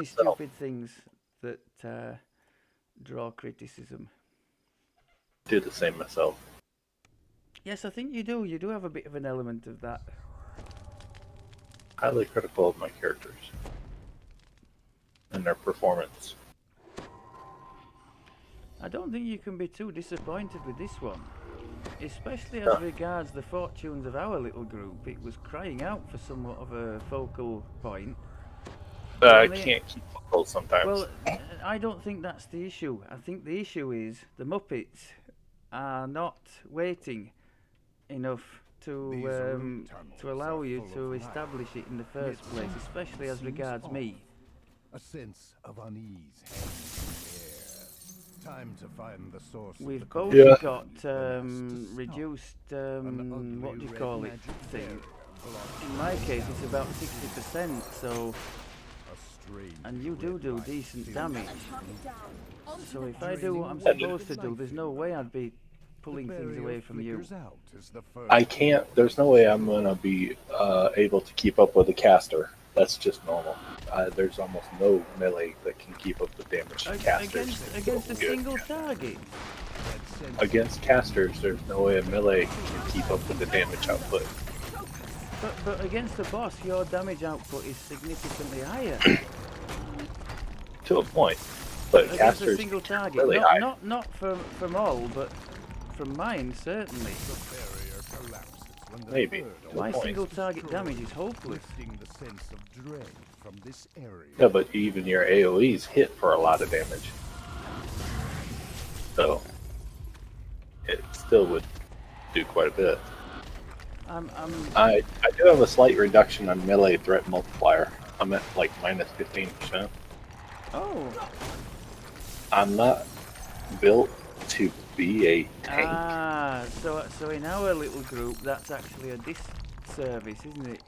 many So, stupid things that draw criticism. do the same myself. Yes, I think you do. You do have a bit of an element of that. Highly critical of my characters and their performance. I don't think you can be too disappointed with this one, especially as Huh. regards the fortunes of our little group. It was crying out for somewhat of a focal point. The I only can't keep up those sometimes. Well, I don't think that's the issue. I think the issue is the Muppets are not waiting enough to allow you to establish it in the first place, especially as regards me. A sense of unease hangs in the air. Time to find the source of We've the both Yeah. got reduced what do you call it thing. In my case, it's about 60%. So, and you do decent damage. So if I do what I'm supposed to do, there's no way I'd be pulling things away from you. I can't. There's no way I'm gonna be able to keep up with a caster. That's just normal. There's almost no melee that can keep up with damage to casters. Against a single target. Against casters, there's no way a melee can keep up with the damage output. But against the boss, your damage output is significantly higher. To a point. But Against a casters single target, really high. not from all, but from mine certainly. Maybe. My single target damage is hopeless. Yeah, but even your AoEs hit for a lot of damage. So it still would do quite a bit. I do have a slight reduction on melee threat multiplier. I'm at like minus 15%. Oh. I'm not built to be a tank. Ah, so in our little group, that's actually a disservice, isn't it?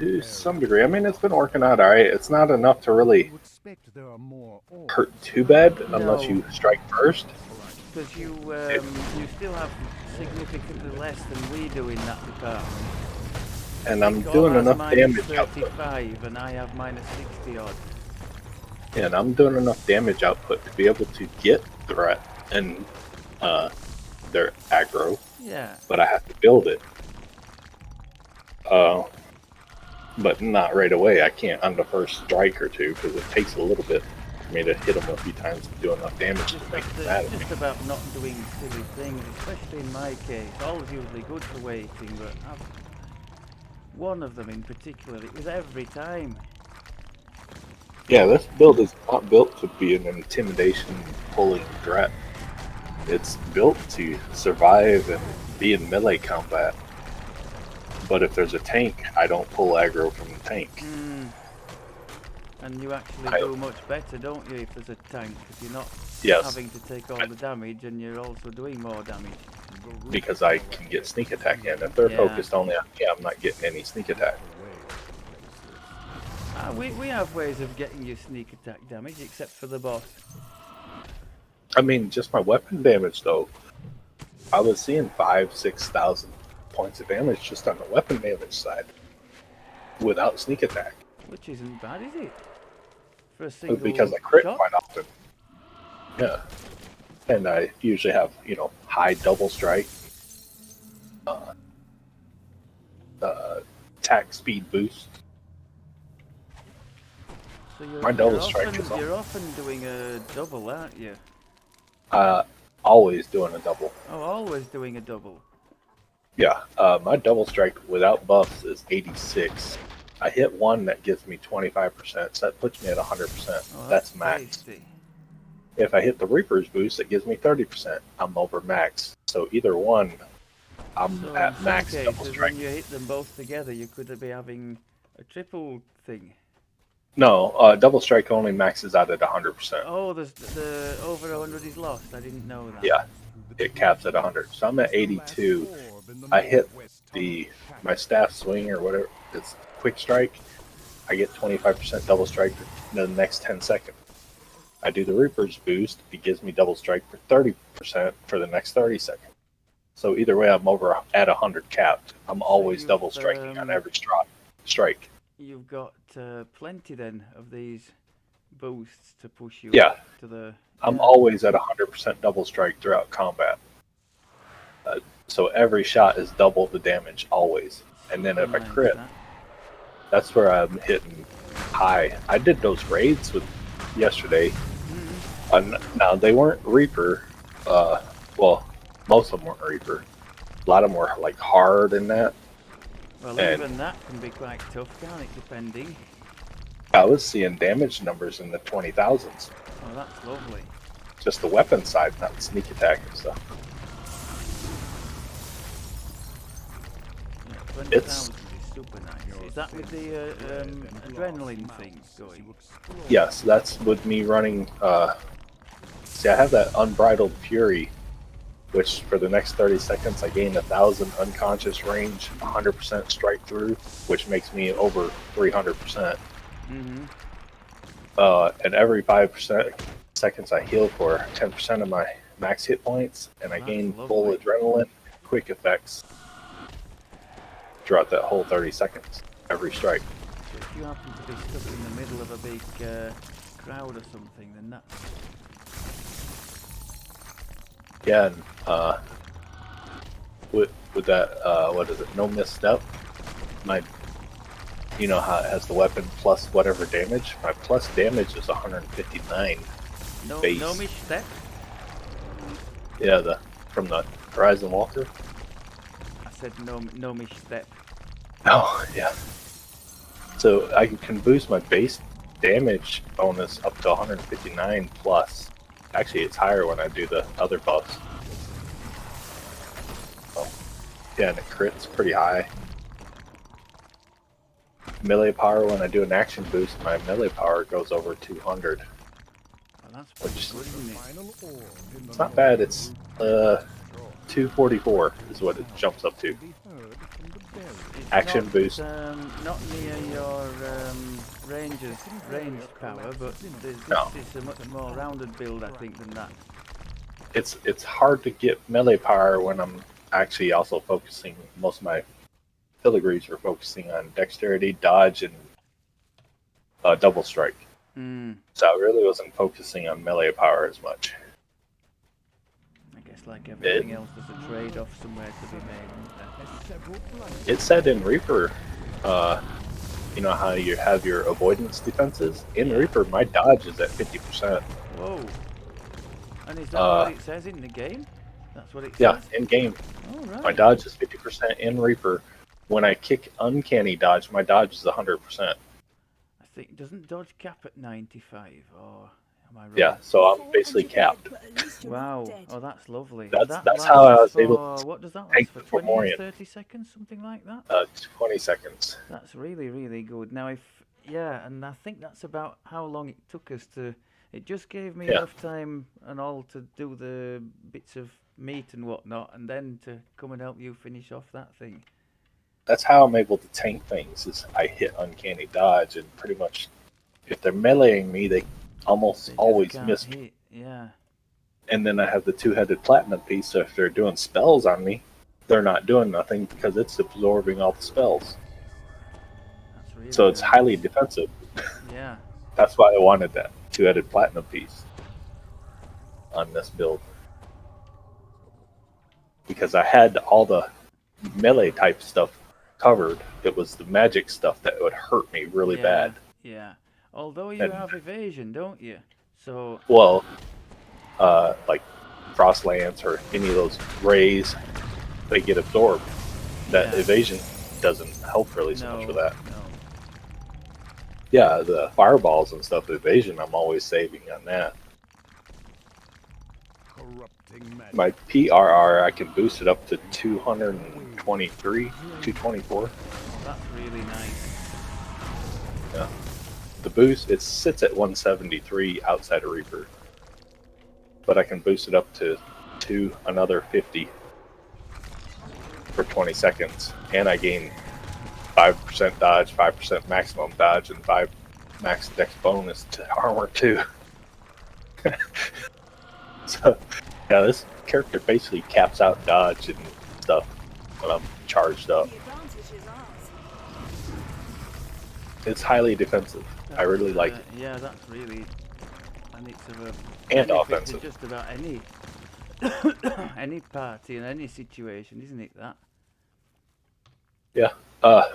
To some degree. I mean, it's been working out alright. It's not enough to really hurt too bad unless you strike first. Because you still have significantly less than we do in that department. And I'm doing enough damage 35 and I have minus 60 odd. Yeah, and I'm doing enough damage output to be able to get threat and their aggro. Yeah. But I have to build it. But not right away. I can't on the first strike or two because it takes a little bit for me to hit them a few times to do enough damage to make them mad at me. Just about not doing silly things, especially in my case. All's usually good for waiting, but one of them in particular, it was every time. Yeah, this build is not built to be an intimidation pulling threat. It's built to survive and be in melee combat. But if there's a tank, I don't pull aggro from the tank. And you actually do much better, don't you, if there's a tank? Because you're not having to take all the damage and you're also doing more damage. Because I can get sneak attack in. If they're focused only on me, I'm not getting any sneak attack. We have ways of getting you sneak attack damage, except for the boss. I mean, just my weapon damage, though. I was seeing 5,000-6,000 points of damage just on the weapon damage side without sneak attack. Which isn't bad, is it? For a single because I crit shot? quite often. Yeah. And I usually have, high double strike, attack speed boost. So my double strike is you're often doing a double, aren't you? Always doing a double. Oh, always doing a double. Yeah, my double strike without buffs is 86. I hit one that gives me 25%, so that puts me at 100%. Oh, that's max. Tasty. If I hit the Reaper's boost, it gives me 30%. I'm over max. So either one, I'm at max double strike. When you hit them both together, you could be having a triple thing. No, double strike only maxes out at 100%. Oh, the over 100 is lost. I didn't know that. Yeah, it caps at 100. So I'm at 82. I hit my staff swing or whatever. It's quick strike. I get 25% double strike in the next 10 seconds. I do the Reaper's boost. It gives me double strike for 30% for the next 30 seconds. So either way, I'm over at 100 capped. I'm always double striking on every strike. you've got plenty then of these boosts to push you Yeah, to the. I'm Yeah. always at 100% double strike throughout combat. So every shot is double the damage always. And then if I Nice, crit, that. that's where I'm hitting high. I did those raids with yesterday. Now they weren't Reaper. Well, most of them weren't Reaper. A lot of them were like hard in that. Well, And even that can be quite tough, can't it? Depending. I was seeing damage numbers in the 20,000s. Oh, that's lovely. Just the weapon side, not the sneak attack and stuff. Yeah, 20,000 is super nice. Is that with the adrenaline thing going? Yes, that's with me running. See, I have that Unbridled Fury, which for the next 30 seconds I gain 1,000 unconscious range, 100% strike through, which makes me over 300%. And every 5 seconds I heal for 10% of my max hit points, and I gain full adrenaline, quick effects throughout that whole 30 seconds, every strike. So if you happen to be stuck in the middle of a big crowd or something, then that's... Yeah, and with that, what is it, no misstep, my, you know how it has the weapon plus whatever damage, my plus damage is 159 base. No misstep? Yeah, from the Horizon Walker. I said no misstep. Oh, yeah. So I can boost my base damage bonus up to 159 plus. Actually, it's higher when I do the other buffs. Oh, yeah, and it crits pretty high. Melee power, when I do an action boost, my melee power goes over 200. Well, that's pretty good, isn't it? It's not bad. It's 244 is what it jumps up to. It's Action not, boost. Not near your ranged power, but this is a much more rounded build, I think, than that. It's hard to get melee power when I'm actually also focusing. Most of my filigrees were focusing on dexterity, dodge, and double strike. So I really wasn't focusing on melee power as much. I guess like everything else, there's a trade-off somewhere to be made. It said in Reaper, you know how you have your avoidance defenses? In Reaper, my dodge is at 50%. Whoa. And is that what it says in the game? That's what it says? Yeah, in game. Oh, right. My dodge is 50% in Reaper. When I kick uncanny dodge, my dodge is 100%. I think, doesn't dodge cap at 95, or am I wrong? Yeah, so I'm basically capped. Wow, oh that's lovely. That's how I was able to what does that last tank for, the 20 or Fomorian. 30 seconds, something like that? 20 seconds. That's really, really good. Now yeah, and I think that's about how long it took us to, it just gave me enough time and all to do the bits of meat and whatnot, and then to come and help you finish off that thing. That's how I'm able to tank things, is I hit uncanny dodge, and pretty much if they're meleeing me, they almost always miss me. Yeah. And then I have the two-headed platinum piece, so if they're doing spells on me, they're not doing nothing because it's absorbing all the spells. That's really So it's nice. highly defensive. Yeah. That's why I wanted that two-headed platinum piece on this build. Because I had all the melee type stuff covered. It was the magic stuff that would hurt me really bad. Yeah. Although you have evasion, don't you? So. Well, like Frost Lance or any of those rays, they get absorbed. That evasion doesn't help really so much with that. No. Yeah, the fireballs and stuff, evasion, I'm always saving on that. My PRR, I can boost it up to 223, 224. Oh, that's really nice. Yeah. The boost, it sits at 173 outside of Reaper. But I can boost it up to another 50 for 20 seconds. And I gain 5% dodge, 5% maximum dodge, and 5 max dex bonus to armor too. So, yeah, this character basically caps out dodge and stuff when I'm charged up. It's highly defensive. I really like it. Yeah, that's really, and it's of a And benefit offensive. to just about any any party in any situation, isn't it? That. Yeah.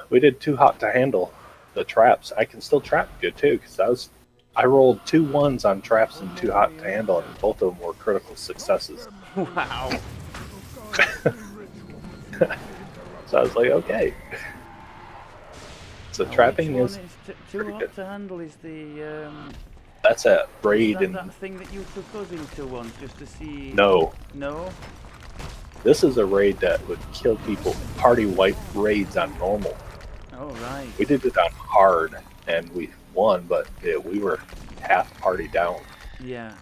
We did too hot to handle the traps. I can still trap good too, because I rolled 2 1s on traps and too hot to handle, and both of them were critical successes. Wow. So I was like, okay. So Now, trapping which is one is too pretty hot good. to handle is the That's a is raid, that and that thing that you took us into once just to see? no, No. this is a raid that would kill people. Party wipe raids on normal. Oh right. We did it on hard, and we won, but we were half party down. Yeah.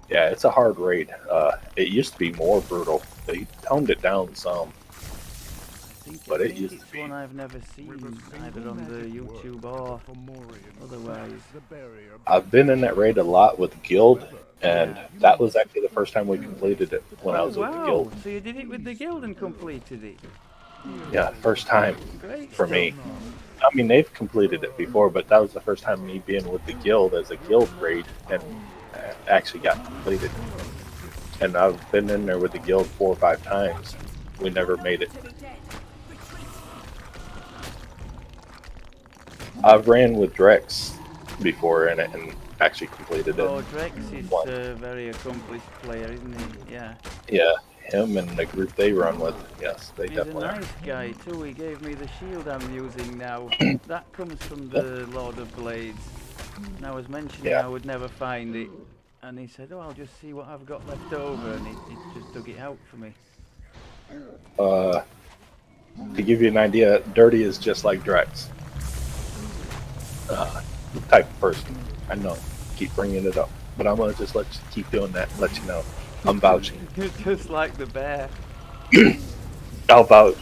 Yeah, it's a hard raid. It used to be more brutal. They toned it down some, but I it think used it's to be. one I've never seen either on the YouTube or otherwise. I've been in that raid a lot with Guild, and Yeah. that was actually the first time we completed it when I was with the Wow. Guild. So you did it with the guild and completed it. Yeah, first time Great for stuff. me. I mean, they've completed it before, but that was the first time me being with the Guild as a Guild raid and actually got completed. And I've been in there with the Guild 4 or 5 times. We never made it. I've ran with Drex before in it and actually completed it. Oh, Drex is a very accomplished player, isn't he? Yeah. Yeah, him and the group they run with, yes, they He's definitely a are. nice guy too. He gave me the shield I'm using now. That comes from the Lord of Blades. And I was mentioning Yeah. I would never find it. And he said, oh, I'll just see what I've got left over. And he just dug it out for me. To give you an idea, Dirty is just like Drex. Type of person. I know. Keep bringing it up. But I'm going to just keep doing that, let you know. I'm vouching. Just like the bear. I'll vouch.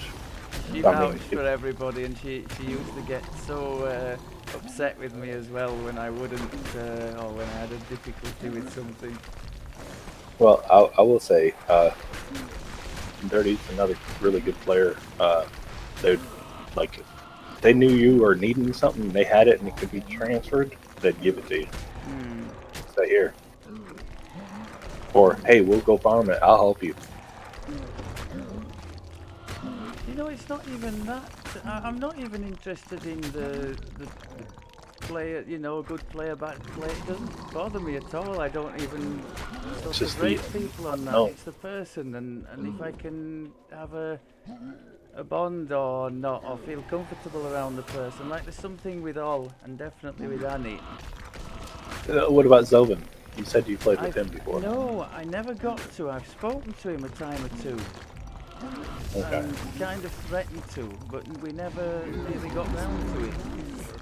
She I mean, vouched for everybody, and she used to get so upset with me as well when I wouldn't, or when I had a difficulty with something. Well, I will say, Dirty's another really good player. They'd like, if they knew you were needing something, they had it and it could be transferred, they'd give it to you. Say here. Or, hey, we'll go farm it, I'll help you. You know, it's not even that. I'm not even interested in the player, you know, good player, bad player. It doesn't bother me at all. I don't even sort Just of rate people on that. no. It's the person, and if I can have a bond or not, or feel comfortable around the person. Like there's something with All, and definitely with Annie. What about Zovin? You said you played with him before. No, I never got to. I've spoken to him a time or two. Okay. And kind of threatened to, but we never really got round to it.